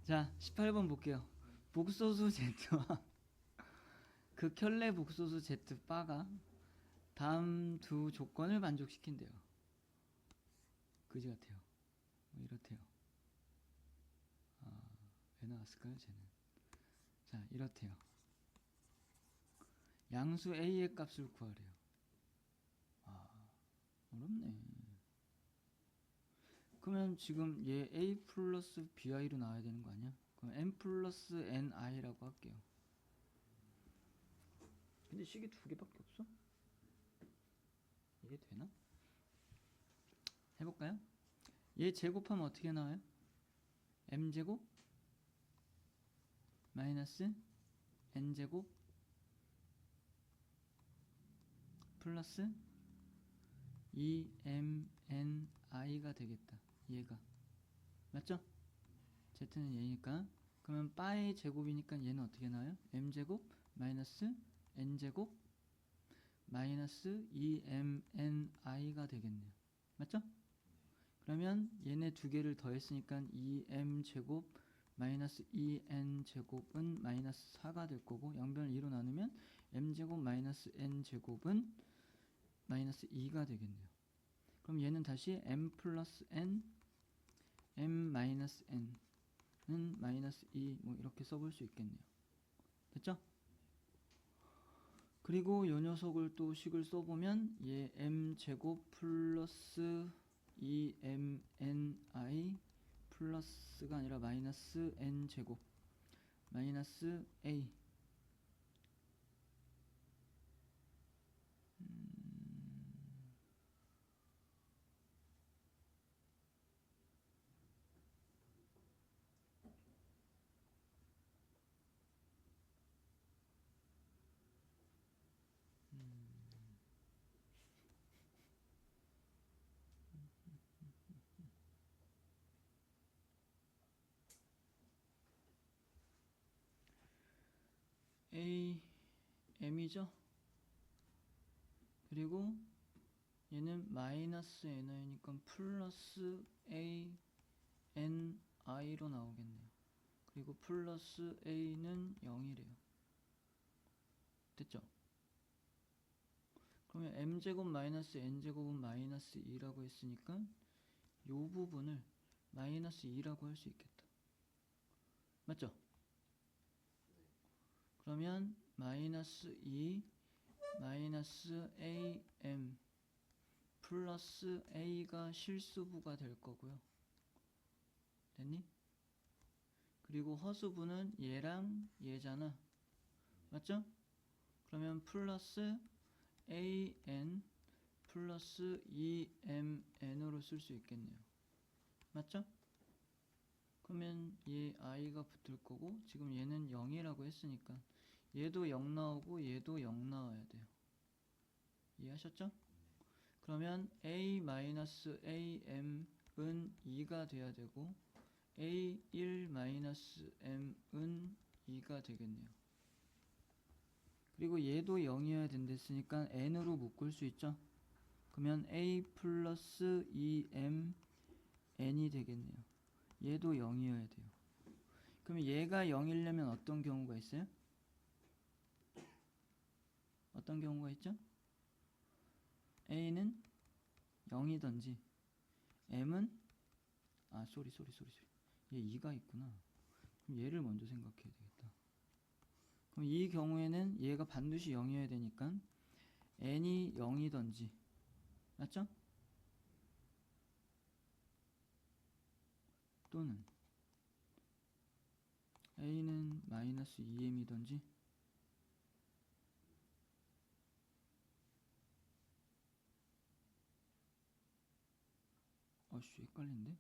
Speaker 1: 자, 18번 볼게요. 복소수 Z와 극혈례 복소수 Z 바가 다음 두 조건을 만족시킨대요. 그지 같아요. 뭐 이렇대요. 왜 나왔을까요, 쟤는? 자, 이렇대요. 양수 A의 값을 구하래요. 어렵네. 그러면 지금 얘 A 플러스 BI로 나와야 되는 거 아니야? 그럼 N 플러스 NI라고 할게요. 근데 식이 2개밖에 없어? 이게 되나? 해볼까요? 얘 제곱하면 어떻게 나와요? M제곱 마이너스 N제곱 플러스 2MNI가 되겠다. 얘가 맞죠? Z는 얘니까. 그러면 바의 제곱이니까 얘는 어떻게 나와요? M제곱 마이너스 N제곱 마이너스 2MNI가 되겠네요. 맞죠? 그러면 얘네 두 개를 더했으니까 2m제곱 마이너스 2n제곱은 마이너스 4가 될 거고, 양변을 2로 나누면 m제곱 마이너스 n제곱은 마이너스 2가 되겠네요. 그럼 얘는 다시 m 플러스 n, m 마이너스 n은 마이너스 2 뭐 이렇게 써볼 수 있겠네요. 됐죠? 그리고 요 녀석을 또 식을 써보면 얘 m제곱 플러스 2mni 플러스가 아니라 마이너스 n제곱 마이너스 a a m이죠. 그리고 얘는 마이너스 ni니까 플러스 a n i로 나오겠네요. 그리고 플러스 a는 0이래요. 됐죠? 그러면 m제곱 마이너스 n제곱은 마이너스 2라고 했으니까 이 부분을 마이너스 2라고 할 수 있겠다. 맞죠? 그러면 마이너스 2 마이너스 am 플러스 a가 실수부가 될 거고요. 됐니? 그리고 허수부는 얘랑 얘잖아. 맞죠? 그러면 플러스 an 플러스 2mn으로 쓸 수 있겠네요. 맞죠? 그러면 얘 i가 붙을 거고 지금 얘는 0이라고 했으니까 얘도 0 나오고 얘도 0 나와야 돼요. 이해하셨죠? 그러면 a-am은 2가 돼야 되고 a1-m은 2가 되겠네요. 그리고 얘도 0이어야 된댔으니까 n으로 묶을 수 있죠? 그러면 a 플러스 2m n이 되겠네요. 얘도 0이어야 돼요. 그럼 얘가 0이려면 어떤 경우가 있어요? 어떤 경우가 있죠? a는 0이던지 m은 쏘리 얘 2가 있구나. 그럼 얘를 먼저 생각해야 되겠다. 그럼 이 경우에는 얘가 반드시 0이어야 되니까 n이 0이던지 맞죠? 또는 a는 마이너스 2m이던지 어씨 헷갈린데?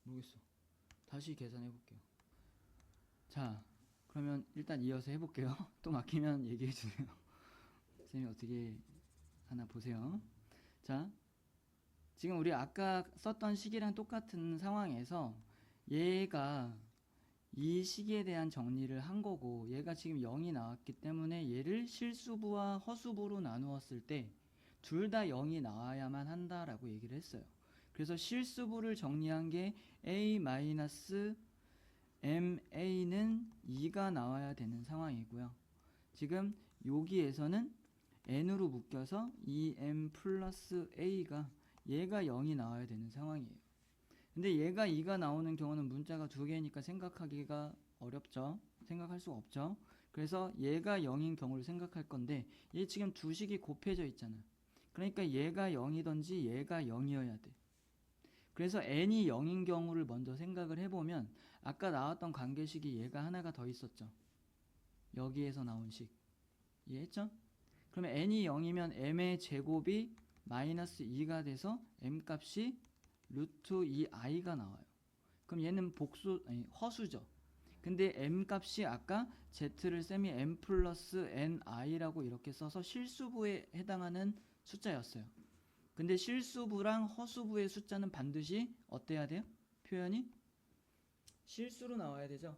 Speaker 1: 모르겠어. 다시 계산해 볼게요. 자, 그러면 일단 이어서 해볼게요. 또 막히면 얘기해 주세요. 선생님이 어떻게 하나 보세요. 자, 지금 우리 아까 썼던 식이랑 똑같은 상황에서 얘가 이 식에 대한 정리를 한 거고 얘가 지금 0이 나왔기 때문에 얘를 실수부와 허수부로 나누었을 때 둘 다 0이 나와야만 한다라고 얘기를 했어요. 그래서 실수부를 정리한 게 a-ma는 2가 나와야 되는 상황이고요. 지금 여기에서는 n으로 묶여서 2m 플러스 a가 얘가 0이 나와야 되는 상황이에요. 근데 얘가 2가 나오는 경우는 문자가 두 개니까 생각하기가 어렵죠. 생각할 수 없죠. 그래서 얘가 0인 경우를 생각할 건데 얘 지금 두 식이 곱해져 있잖아. 그러니까 얘가 0이던지 얘가 0이어야 돼. 그래서 n이 0인 경우를 먼저 생각을 해보면 아까 나왔던 관계식이 얘가 하나가 더 있었죠. 여기에서 나온 식. 이해했죠? 그러면 n이 0이면 m의 제곱이 마이너스 2가 돼서 m 값이 루트 2i가 나와요. 그럼 얘는 허수죠. 근데 m 값이 아까 z를 쌤이 m 플러스 ni라고 이렇게 써서 실수부에 해당하는 숫자였어요. 근데 실수부랑 허수부의 숫자는 반드시 어때야 돼요? 표현이 실수로 나와야 되죠.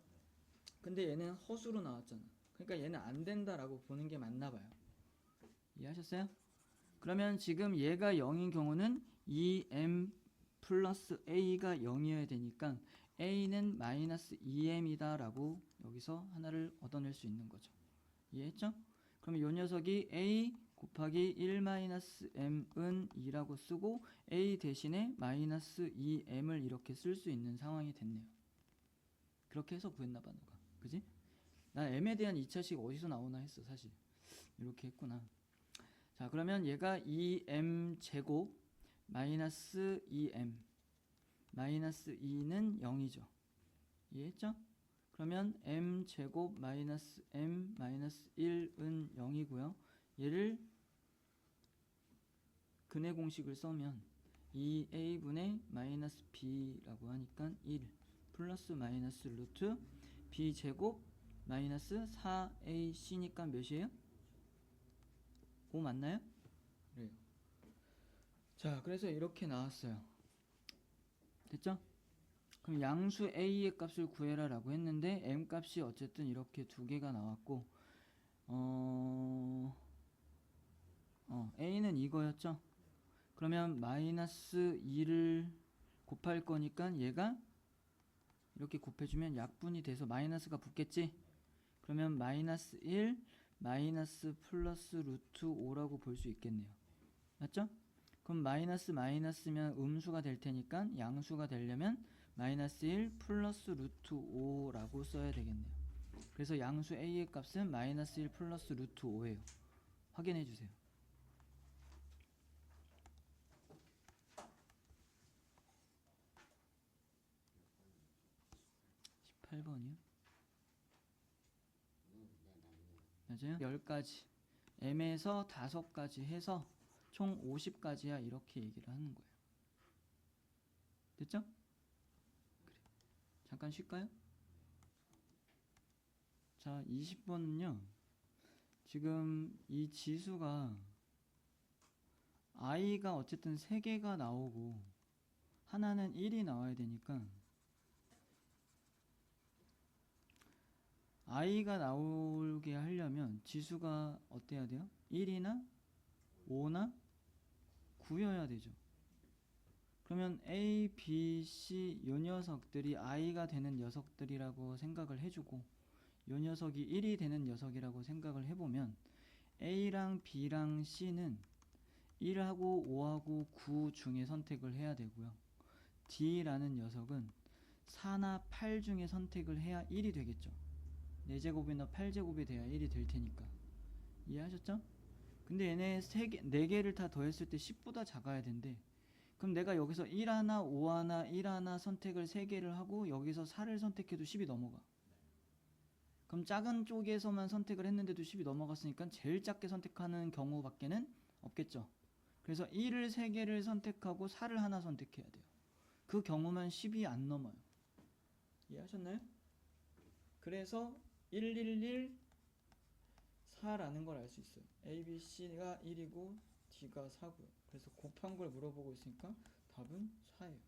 Speaker 1: 근데 얘는 허수로 나왔잖아. 그러니까 얘는 안 된다라고 보는 게 맞나 봐요. 이해하셨어요? 그러면 지금 얘가 0인 경우는 2m 플러스 a가 0이어야 되니까 a는 마이너스 2m이다 라고 여기서 하나를 얻어낼 수 있는 거죠. 이해했죠? 그러면 이 녀석이 a 곱하기 1-m은 2라고 쓰고 a 대신에 마이너스 2m을 이렇게 쓸 수 있는 상황이 됐네요. 그렇게 해서 구했나봐 너가. 그지? 난 m에 대한 2차식 어디서 나오나 했어 사실. 이렇게 했구나. 자, 그러면 얘가 2m 제곱 마이너스 2m 마이너스 2는 0이죠. 이해했죠? 그러면 m 제곱 마이너스 m 마이너스 1은 0이고요. 얘를 근해 공식을 써면 2a분의 마이너스 b라고 하니까 1 플러스 마이너스 루트 b제곱 마이너스 4ac니까 몇이에요? 5 맞나요? 그래요. 자, 그래서 이렇게 나왔어요. 됐죠? 그럼 양수 a의 값을 구해라 라고 했는데 m 값이 어쨌든 이렇게 두 개가 나왔고 a는 이거였죠? 그러면 마이너스 2를 곱할 거니까 얘가 이렇게 곱해주면 약분이 돼서 마이너스가 붙겠지? 그러면 마이너스 1 마이너스 플러스 루트 5라고 볼 수 있겠네요. 맞죠? 그럼 마이너스 마이너스면 음수가 될 테니까 양수가 되려면 마이너스 1 플러스 루트 5라고 써야 되겠네요. 그래서 양수 a의 값은 마이너스 1 플러스 루트 5예요. 확인해 주세요. 18번이요? 맞아요? 10가지 m에서 5가지 해서 총 50가지야 이렇게 얘기를 하는 거예요. 됐죠? 그래. 잠깐 쉴까요? 자, 20번은요. 지금 이 지수가 i가 어쨌든 3개가 나오고 하나는 1이 나와야 되니까 i가 나오게 하려면 지수가 어때야 돼요? 1이나 5나 9여야 되죠. 그러면 A, B, C 요 녀석들이 i가 되는 녀석들이라고 생각을 해주고 요 녀석이 1이 되는 녀석이라고 생각을 해보면 A랑 B랑 C는 1하고 5하고 9 중에 선택을 해야 되고요. D라는 녀석은 4나 8 중에 선택을 해야 1이 되겠죠. 4제곱이나 8제곱이 돼야 1이 될 테니까. 이해하셨죠? 근데 얘네 4개를 다 더했을 때 10보다 작아야 된대. 그럼 내가 여기서 1 하나, 5 하나, 1 하나 선택을 3개를 하고 여기서 4를 선택해도 10이 넘어가. 그럼 작은 쪽에서만 선택을 했는데도 10이 넘어갔으니까 제일 작게 선택하는 경우밖에는 없겠죠. 그래서 1을 3개를 선택하고 4를 하나 선택해야 돼요. 그 경우만 10이 안 넘어요. 이해하셨나요? 그래서 111 4라는 걸 알 수 있어요. A, B, C가 1이고 D가 4고요. 그래서 곱한 걸 물어보고 있으니까 답은 4예요.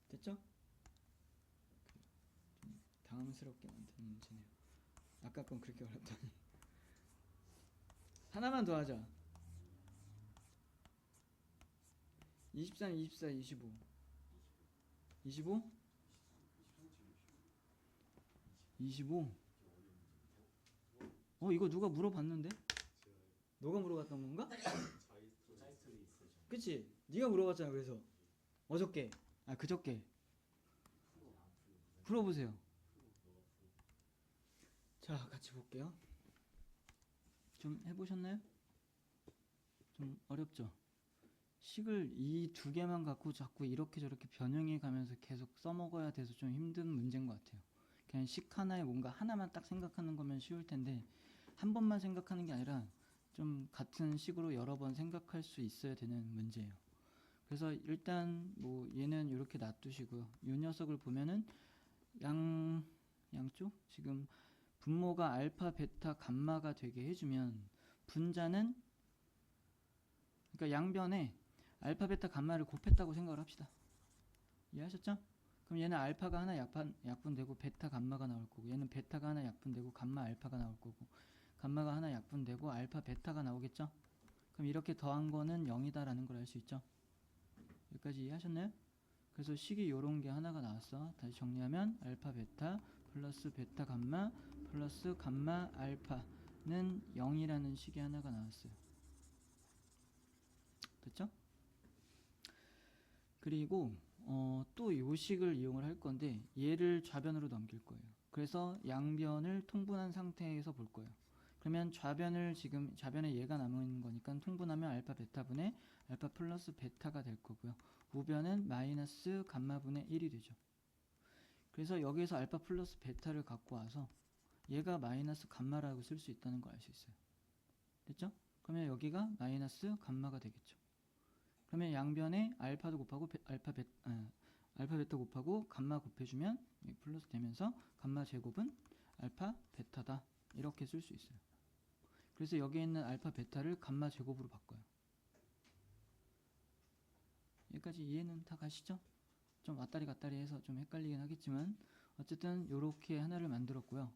Speaker 1: 됐죠? 좀 당황스럽게 만드는 문제네요. 아까 건 그렇게 어렵더니. 하나만 더 하자. 23, 24, 25. 25? 25? 이거 누가 물어봤는데? 너가 물어봤던 건가? 그치? 네가 물어봤잖아. 그래서 어저께 그저께 풀어보세요. 자, 같이 볼게요. 좀 해보셨나요? 좀 어렵죠? 식을 이 두 개만 갖고 자꾸 이렇게 저렇게 변형해 가면서 계속 써먹어야 돼서 좀 힘든 문제인 것 같아요. 그냥 식 하나에 뭔가 하나만 딱 생각하는 거면 쉬울 텐데 한 번만 생각하는 게 아니라 좀 같은 식으로 여러 번 생각할 수 있어야 되는 문제예요. 그래서 일단 뭐 얘는 이렇게 놔두시고요. 이 녀석을 보면은 양쪽 지금 분모가 알파, 베타, 감마가 되게 해주면 분자는 그러니까 양변에 알파, 베타, 감마를 곱했다고 생각을 합시다. 이해하셨죠? 그럼 얘는 알파가 하나 약분되고 베타, 감마가 나올 거고 얘는 베타가 하나 약분되고 감마, 알파가 나올 거고 감마가 하나 약분되고 알파, 베타가 나오겠죠? 그럼 이렇게 더한 거는 0이다라는 걸 알 수 있죠? 여기까지 이해하셨나요? 그래서 식이 요런 게 하나가 나왔어. 다시 정리하면 알파, 베타 플러스 베타, 감마 플러스 감마, 알파는 0이라는 식이 하나가 나왔어요. 됐죠? 그리고 또 요식을 이용을 할 건데 얘를 좌변으로 넘길 거예요. 그래서 양변을 통분한 상태에서 볼 거예요. 그러면 좌변을 지금 좌변에 얘가 남은 거니까 통분하면 알파 베타분의 알파 플러스 베타가 될 거고요. 우변은 마이너스 감마분의 1이 되죠. 그래서 여기에서 알파 플러스 베타를 갖고 와서 얘가 마이너스 감마라고 쓸 수 있다는 걸 알 수 있어요. 됐죠? 그러면 여기가 마이너스 감마가 되겠죠. 그러면 양변에 알파도 곱하고 알파 베타 곱하고 감마 곱해주면 플러스 되면서 감마 제곱은 알파 베타다 이렇게 쓸 수 있어요. 그래서 여기에 있는 알파 베타를 감마 제곱으로 바꿔요. 여기까지 이해는 다 가시죠? 좀 왔다리 갔다리 해서 좀 헷갈리긴 하겠지만 어쨌든 이렇게 하나를 만들었고요.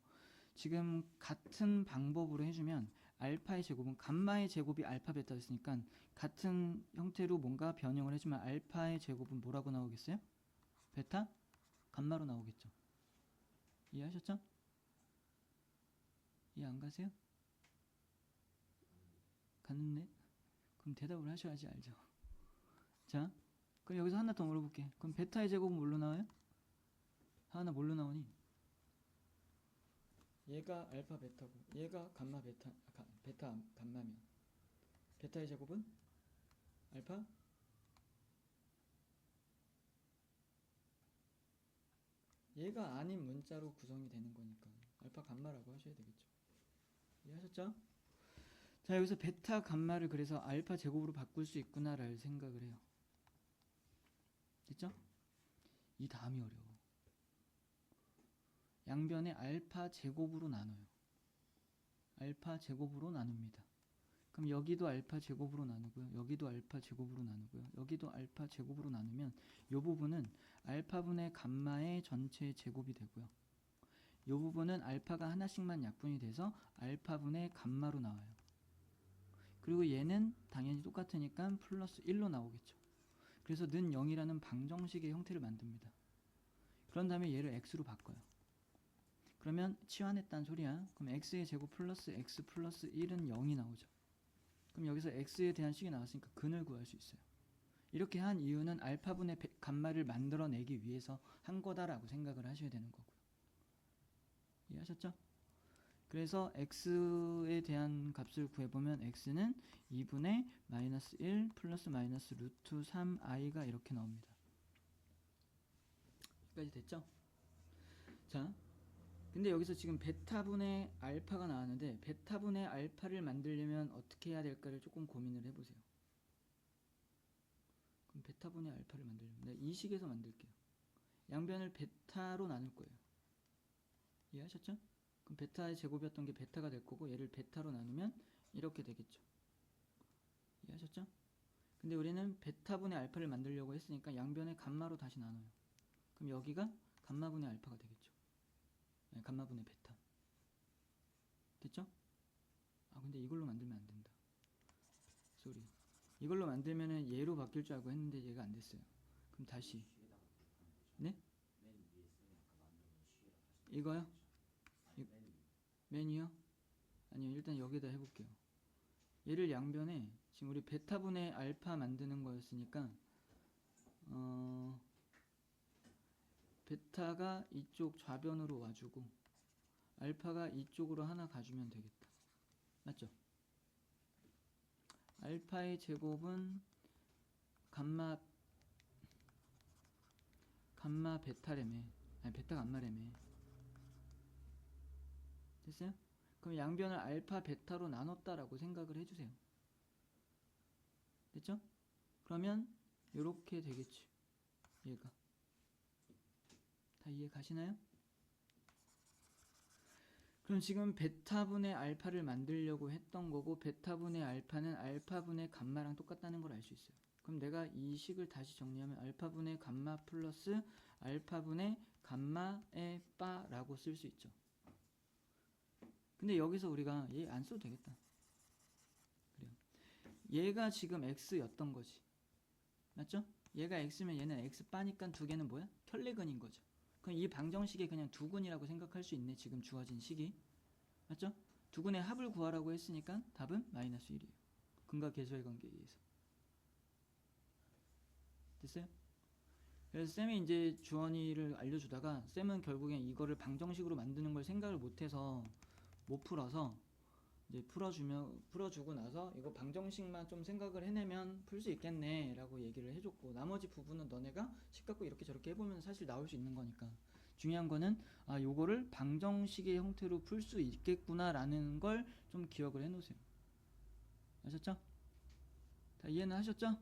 Speaker 1: 지금 같은 방법으로 해주면 알파의 제곱은 감마의 제곱이 알파 베타였으니까 같은 형태로 뭔가 변형을 해주면 알파의 제곱은 뭐라고 나오겠어요? 베타? 감마로 나오겠죠. 이해하셨죠? 이해 안 가세요? 갔네? 그럼 대답을 하셔야지 알죠. 자, 그럼 여기서 하나 더 물어볼게. 그럼 베타의 제곱은 뭘로 나와요? 하나 뭘로 나오니? 얘가 알파 베타고 얘가 감마 베타 베타 감마면 베타의 제곱은 알파 얘가 아닌 문자로 구성이 되는 거니까 알파 감마라고 하셔야 되겠죠. 이해하셨죠? 자, 여기서 베타 감마를 그래서 알파 제곱으로 바꿀 수 있구나라는 생각을 해요. 됐죠? 이 다음이 어려워. 양변에 알파 제곱으로 나눠요. 알파 제곱으로 나눕니다. 그럼 여기도 알파 제곱으로 나누고요. 여기도 알파 제곱으로 나누고요. 여기도 알파 제곱으로 나누면 이 부분은 알파분의 감마의 전체 제곱이 되고요. 이 부분은 알파가 하나씩만 약분이 돼서 알파분의 감마로 나와요. 그리고 얘는 당연히 똑같으니까 플러스 1로 나오겠죠. 그래서 는 0이라는 방정식의 형태를 만듭니다. 그런 다음에 얘를 x로 바꿔요. 그러면 치환했다는 소리야. 그럼 x의 제곱 플러스 x 플러스 1은 0이 나오죠. 그럼 여기서 x에 대한 식이 나왔으니까 근을 구할 수 있어요. 이렇게 한 이유는 알파분의 감마를 만들어내기 위해서 한 거다라고 생각을 하셔야 되는 거고요. 이해하셨죠? 그래서 x에 대한 값을 구해보면 x는 2분의 마이너스 1 플러스 마이너스 루트 3i가 이렇게 나옵니다. 여기까지 됐죠? 자, 근데 여기서 지금 베타분의 알파가 나왔는데 베타분의 알파를 만들려면 어떻게 해야 될까를 조금 고민을 해보세요. 그럼 베타분의 알파를 만들려면 내가 이 식에서 만들게요. 양변을 베타로 나눌 거예요. 이해하셨죠? 그럼 베타의 제곱이었던 게 베타가 될 거고 얘를 베타로 나누면 이렇게 되겠죠. 이해하셨죠? 근데 우리는 베타분의 알파를 만들려고 했으니까 양변의 감마로 다시 나눠요. 그럼 여기가 감마분의 알파가 되겠죠. 네, 감마분의 베타. 됐죠? 아, 근데 이걸로 만들면 안 된다. 쏘리. 이걸로 만들면은 얘로 바뀔 줄 알고 했는데 얘가 안 됐어요. 그럼 다시. 네? 이거요? 맨 위요? 아니요, 일단 여기다 해볼게요. 얘를 양변에 지금 우리 베타분의 알파 만드는 거였으니까 베타가 이쪽 좌변으로 와주고 알파가 이쪽으로 하나 가주면 되겠다. 맞죠? 알파의 제곱은 감마 베타래매. 아니 베타 감마래매. 됐어요? 그럼 양변을 알파 베타로 나눴다라고 생각을 해주세요. 됐죠? 그러면 요렇게 되겠지. 얘가 다 이해 가시나요? 그럼 지금 베타분의 알파를 만들려고 했던 거고 베타분의 알파는 알파분의 감마랑 똑같다는 걸 알 수 있어요. 그럼 내가 이 식을 다시 정리하면 알파분의 감마 플러스 알파분의 감마의 바라고 쓸 수 있죠. 근데 여기서 우리가 얘 안 써도 되겠다. 그래요. 얘가 지금 x였던 거지. 맞죠? 얘가 x면 얘는 x바니까 두 개는 뭐야? 켤레근인 거죠. 그럼 이 방정식에 그냥 두근이라고 생각할 수 있네. 지금 주어진 식이. 맞죠? 두근의 합을 구하라고 했으니까 답은 마이너스 1이에요. 근과 계수의 관계에 의해서. 됐어요? 그래서 쌤이 이제 주원이를 알려주다가 쌤은 결국엔 이거를 방정식으로 만드는 걸 생각을 못해서 못 풀어서 이제 풀어주고 나서 이거 방정식만 좀 생각을 해내면 풀 수 있겠네 라고 얘기를 해줬고 나머지 부분은 너네가 식 갖고 이렇게 저렇게 해보면 사실 나올 수 있는 거니까 중요한 거는 아 요거를 방정식의 형태로 풀 수 있겠구나 라는 걸 좀 기억을 해 놓으세요. 아셨죠? 다 이해는 하셨죠?